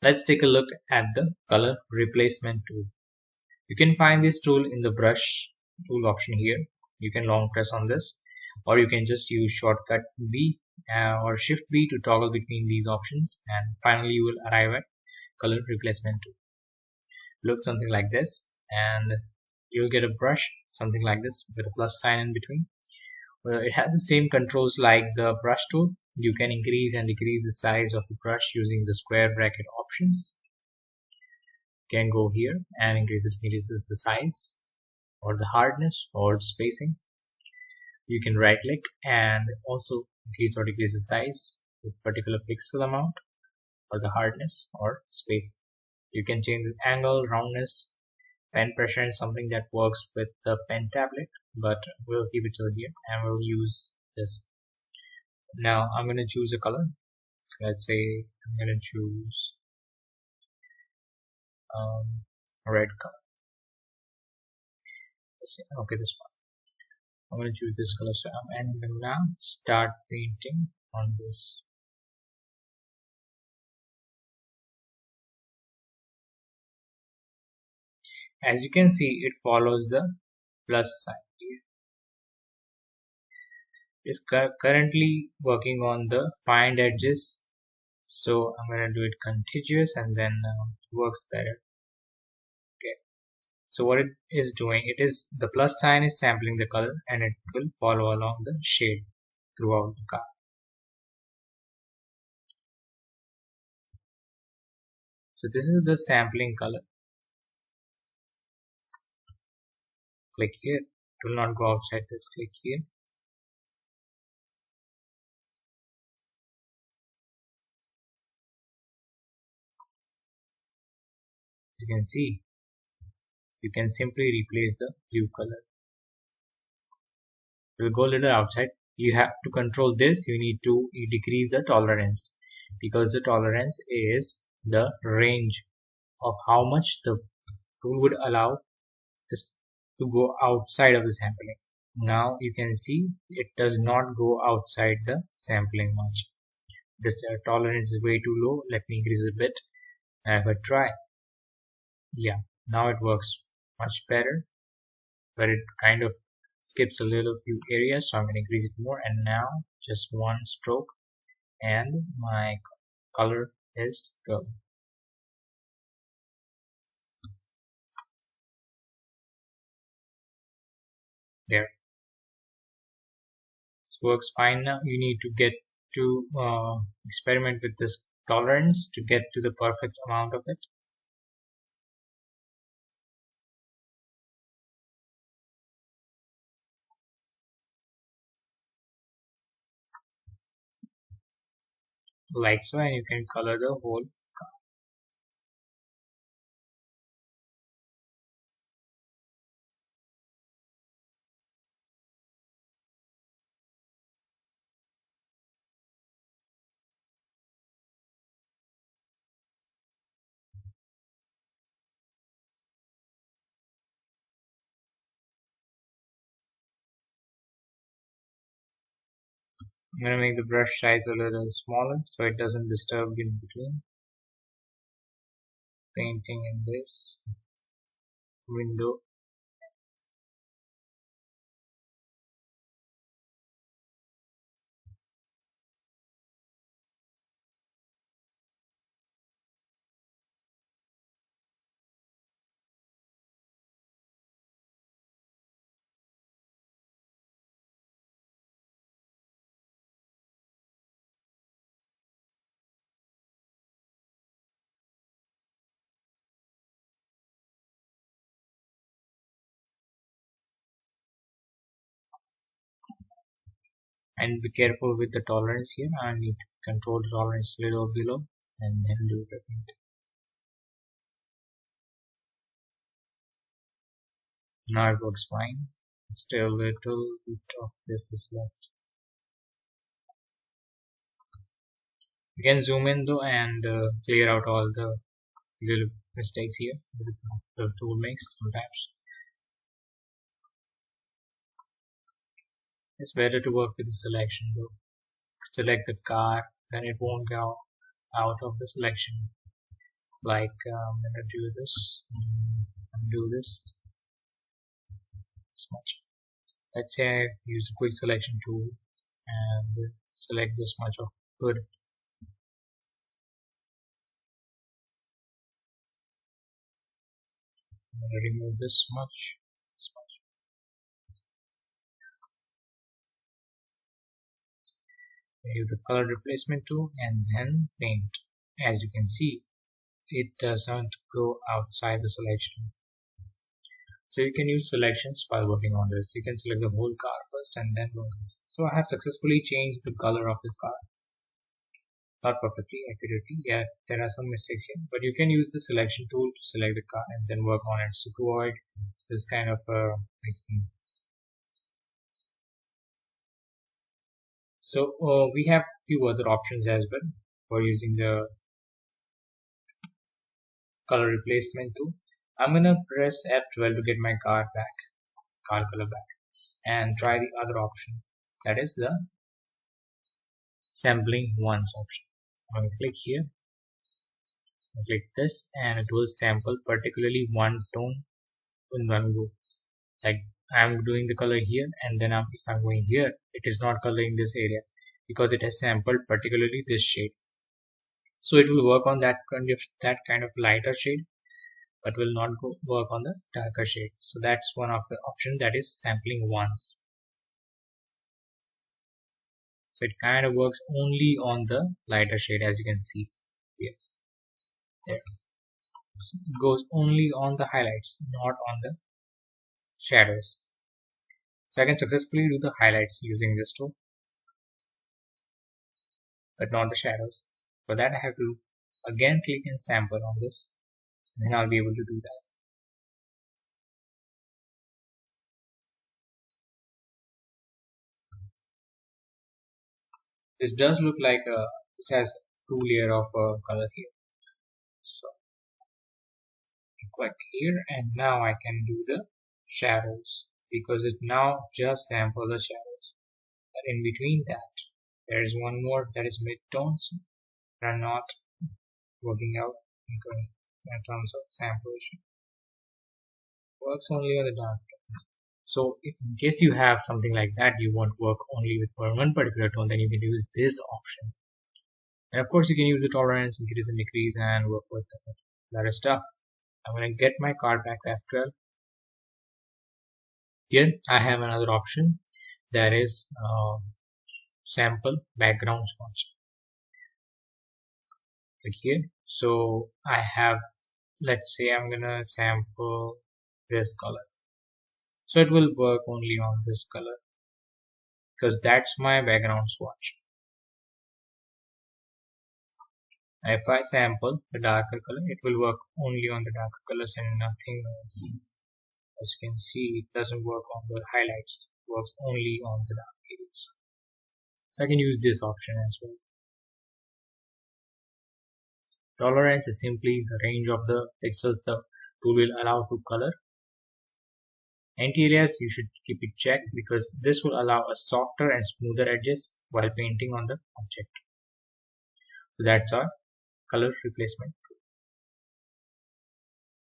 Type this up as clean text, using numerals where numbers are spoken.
Let's take a look at the color replacement tool. You can find this tool in the brush tool option here. You can long press on this, or you can just use shortcut B or shift B to toggle between these options, and finally you will arrive at color replacement tool. Look something like this, and you'll get a brush something like this with a plus sign in between. Well, it has the same controls like the brush tool. You can increase and decrease the size of the brush using the square bracket options. You can go here and increases the size or the hardness or the spacing. You can right click and also increase or decrease the size with particular pixel amount or the hardness or spacing. You can change the angle, roundness, pen pressure is something that works with the pen tablet, but we'll keep it till here and we'll use this. Now I'm going to choose a color. Let's say I'm going to choose a red color. Okay, this one. I'm going to choose this color, so I'm going to now start painting on this. As you can see, it follows the plus sign here. It's currently working on the find edges, so I'm going to do it contiguous and then works better. Okay, so what it is doing, it is the plus sign is sampling the color and it will follow along the shade throughout the car. So this is the sampling color. Click here. It will not go outside this. Click here. As you can see, you can simply replace the blue color. It will go a little outside. You have to control this. You need to decrease the tolerance, because the tolerance is the range of how much the tool would allow this to go outside of the sampling. Now you can see it does not go outside the sampling much. This tolerance is way too low. Let me increase it a bit. If I try, yeah, now it works much better, but it kind of skips a little few areas, so I'm going to increase it more, and now just one stroke and my color is filled. There, this works fine. Now you need to get to experiment with this tolerance to get to the perfect amount of it. Like so, and you can color the whole. I'm going to make the brush size a little smaller so it doesn't disturb in between. Painting in this window. And be careful with the tolerance here. I need to control the tolerance a little below and then do the paint. Now it works fine. Still a little bit of this is left. You can zoom in though and clear out all the little mistakes here that the tool makes sometimes. It's better to work with the selection though. Select the car, then it won't go out of the selection. Like I'm gonna do this, and do this much. Let's say I use a quick selection tool and select this much of hood. I'm gonna remove this much, this much. Use the color replacement tool and then paint. As you can see, it doesn't go outside the selection. So you can use selections while working on this. You can select the whole car first and then work. So I have successfully changed the color of the car. Not perfectly accurately, yeah, there are some mistakes here, but you can use the selection tool to select the car and then work on it. So to avoid this kind of mixing. So we have few other options as well for using the color replacement tool. I'm gonna press F12 to get my car color back, and try the other option, that is the sampling once option. I'm gonna click here, click this, and it will sample particularly one tone in one go. Like I'm doing the color here, and then if I'm going here, it is not coloring this area because it has sampled particularly this shade. So it will work on that kind of lighter shade, but will not work on the darker shade. So that's one of the options, that is sampling once. So it kind of works only on the lighter shade, as you can see here. There. So it goes only on the highlights, not on the shadows. So I can successfully do the highlights using this tool, but not the shadows. For that I have to again click and sample on this, then I'll be able to do that. This does look like this has two layer of color here. So click here, and now I can do the shadows because it now just sample the shadows. But in between that, there is one more, that is midtones that are not working out in terms of samplation. Works only on the dark tone. So if in case you have something like that, you want to work only with one particular tone, then you can use this option. And of course you can use the tolerance, increase and decrease, and work with the other stuff. I'm going to get my card back to F12. Here I have another option, that is sample background swatch. Click here. So I have, let's say I'm gonna sample this color. So it will work only on this color because that's my background swatch. If I sample the darker color, it will work only on the darker colors and nothing else. As you can see, it doesn't work on the highlights, it works only on the dark areas. So I can use this option as well. Tolerance is simply the range of the pixels the tool will allow to color. Anti-alias, you should keep it checked because this will allow a softer and smoother edges while painting on the object. So that's our color replacement.